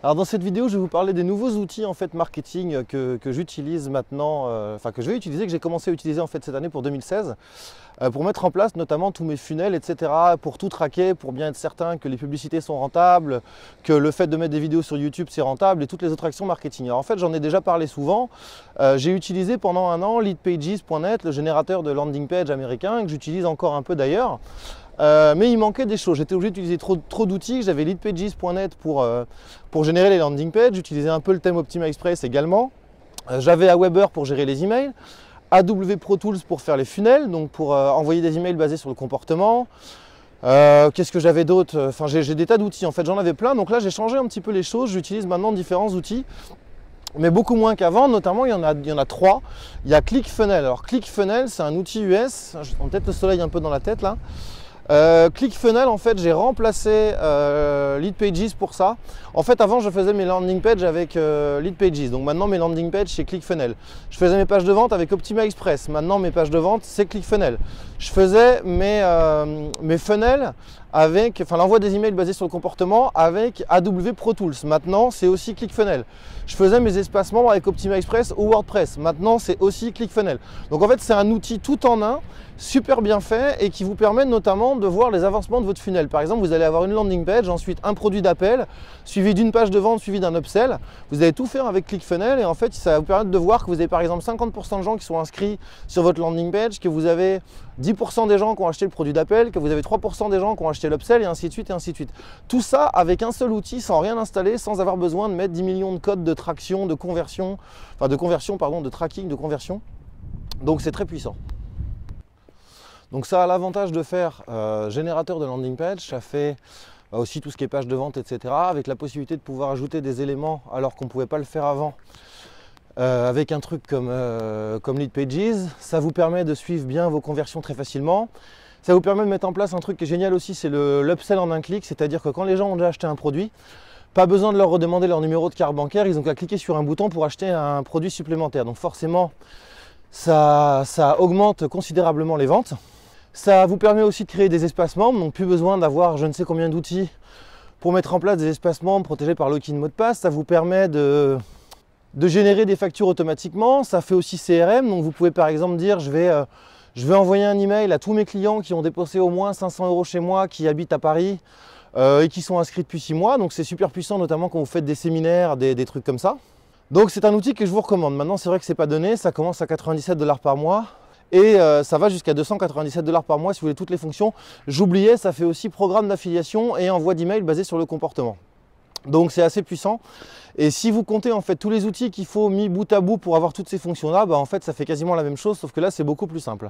Alors dans cette vidéo, je vais vous parler des nouveaux outils en fait marketing que j'utilise maintenant, que je vais utiliser, que j'ai commencé à utiliser en fait cette année pour 2016, pour mettre en place notamment tous mes funnels, etc., pour tout traquer, pour bien être certain que les publicités sont rentables, que le fait de mettre des vidéos sur YouTube c'est rentable et toutes les autres actions marketing. Alors en fait, j'en ai déjà parlé souvent. J'ai utilisé pendant un an leadpages.net, le générateur de landing page américain, que j'utilise encore un peu d'ailleurs. Mais il manquait des choses, j'étais obligé d'utiliser trop d'outils. J'avais leadpages.net pour générer les landing pages, j'utilisais un peu le thème Optima Express également. J'avais Aweber pour gérer les emails, AW Pro Tools pour faire les funnels, donc pour envoyer des emails basés sur le comportement. Qu'est-ce que j'avais d'autre? Enfin, j'ai des tas d'outils, en fait j'en avais plein, donc là j'ai changé un petit peu les choses, j'utilise maintenant différents outils. Mais beaucoup moins qu'avant, notamment il y en a trois. Il y a ClickFunnels. Alors ClickFunnels, c'est un outil US, on a peut-être le soleil un peu dans la tête là. ClickFunnels, en fait, j'ai remplacé Leadpages pour ça. En fait, avant, je faisais mes landing pages avec Leadpages. Donc maintenant, mes landing pages, c'est ClickFunnels. Je faisais mes pages de vente avec Optima Express. Maintenant, mes pages de vente, c'est ClickFunnels. Je faisais mes funnels avec, l'envoi des emails basés sur le comportement avec AW Pro Tools. Maintenant, c'est aussi ClickFunnels. Je faisais mes espacements avec Optima Express ou WordPress. Maintenant, c'est aussi ClickFunnels. Donc en fait, c'est un outil tout en un, super bien fait et qui vous permet notamment de voir les avancements de votre funnel. Par exemple, vous allez avoir une landing page, ensuite un produit d'appel, suivi d'une page de vente, suivi d'un upsell. Vous allez tout faire avec ClickFunnels et en fait, ça va vous permettre de voir que vous avez par exemple 50% de gens qui sont inscrits sur votre landing page, que vous avez 10% des gens qui ont acheté le produit d'appel, que vous avez 3% des gens qui ont acheté l'upsell et ainsi de suite et ainsi de suite. Tout ça avec un seul outil, sans rien installer, sans avoir besoin de mettre 10 millions de codes de traction, de conversion, de tracking, de conversion. Donc c'est très puissant. Donc ça a l'avantage de faire générateur de landing page, ça fait aussi tout ce qui est page de vente, etc. avec la possibilité de pouvoir ajouter des éléments alors qu'on ne pouvait pas le faire avant. Avec un truc comme Leadpages, ça vous permet de suivre bien vos conversions très facilement. Ça vous permet de mettre en place un truc qui est génial aussi, c'est l'upsell en un clic, c'est-à-dire que quand les gens ont déjà acheté un produit, pas besoin de leur redemander leur numéro de carte bancaire, ils ont qu'à cliquer sur un bouton pour acheter un produit supplémentaire. Donc forcément, ça augmente considérablement les ventes. Ça vous permet aussi de créer des espaces membres, donc plus besoin d'avoir je ne sais combien d'outils pour mettre en place des espaces membres protégés par login mot de passe. Ça vous permet de générer des factures automatiquement. Ça fait aussi CRM, donc vous pouvez par exemple dire je vais envoyer un email à tous mes clients qui ont dépensé au moins 500 € chez moi, qui habitent à Paris et qui sont inscrits depuis 6 mois. Donc c'est super puissant, notamment quand vous faites des séminaires, des trucs comme ça. Donc c'est un outil que je vous recommande. Maintenant c'est vrai que c'est pas donné, ça commence à 97 $ par mois. Et ça va jusqu'à 297 $ par mois si vous voulez toutes les fonctions. J'oubliais, ça fait aussi programme d'affiliation et envoi d'email basé sur le comportement. Donc c'est assez puissant. Et si vous comptez en fait tous les outils qu'il faut mis bout à bout pour avoir toutes ces fonctions-là, en fait ça fait quasiment la même chose, sauf que là c'est beaucoup plus simple.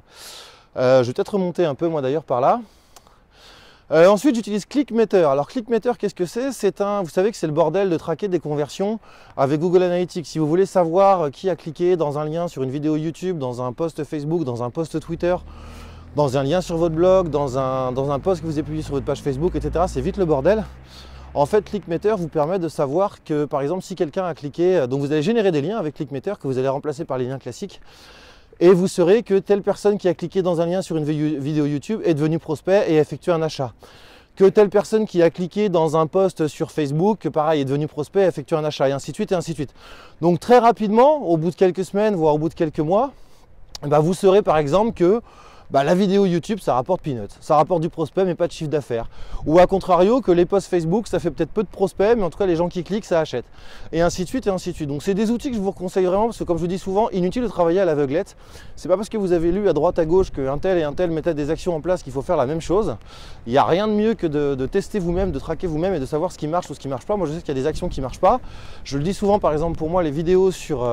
Je vais peut-être remonter un peu moi d'ailleurs par là. Ensuite j'utilise ClickMeter. Alors ClickMeter, qu'est-ce que c'est? Vous savez que c'est le bordel de traquer des conversions avec Google Analytics. Si vous voulez savoir qui a cliqué dans un lien sur une vidéo YouTube, dans un post Facebook, dans un post Twitter, dans un lien sur votre blog, dans un post que vous avez publié sur votre page Facebook, etc., c'est vite le bordel. En fait, ClickMeter vous permet de savoir que, par exemple, si quelqu'un a cliqué, donc vous allez générer des liens avec ClickMeter que vous allez remplacer par les liens classiques. Et vous saurez que telle personne qui a cliqué dans un lien sur une vidéo YouTube est devenue prospect et a effectué un achat. Que telle personne qui a cliqué dans un post sur Facebook, pareil, est devenue prospect et a effectué un achat, et ainsi de suite, et ainsi de suite. Donc très rapidement, au bout de quelques semaines, voire au bout de quelques mois, vous saurez par exemple que la vidéo YouTube, ça rapporte peanuts, ça rapporte du prospect mais pas de chiffre d'affaires. Ou à contrario, que les posts Facebook, ça fait peut-être peu de prospects, mais en tout cas les gens qui cliquent, ça achète. Et ainsi de suite, et ainsi de suite. Donc c'est des outils que je vous conseille vraiment, parce que comme je vous dis souvent, inutile de travailler à l'aveuglette. C'est pas parce que vous avez lu à droite à gauche qu'un tel et un tel mettaient des actions en place qu'il faut faire la même chose. Il n'y a rien de mieux que de tester vous-même, de traquer vous-même et de savoir ce qui marche ou ce qui marche pas. Moi je sais qu'il y a des actions qui marchent pas. Je le dis souvent, par exemple pour moi, les vidéos sur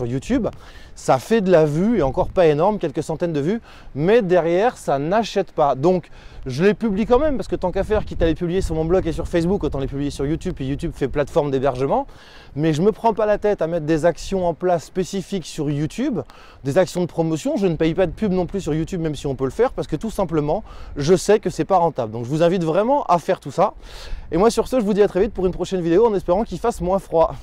YouTube, ça fait de la vue et encore pas énorme, quelques centaines de vues, mais derrière ça n'achète pas. Donc je les publie quand même parce que tant qu'à faire, quitte à les publier sur mon blog et sur Facebook, autant les publier sur YouTube, puis YouTube fait plateforme d'hébergement. Mais je me prends pas la tête à mettre des actions en place spécifiques sur YouTube, des actions de promotion. Je ne paye pas de pub non plus sur YouTube, même si on peut le faire, parce que tout simplement, je sais que c'est pas rentable. Donc je vous invite vraiment à faire tout ça. Et moi sur ce, je vous dis à très vite pour une prochaine vidéo en espérant qu'il fasse moins froid.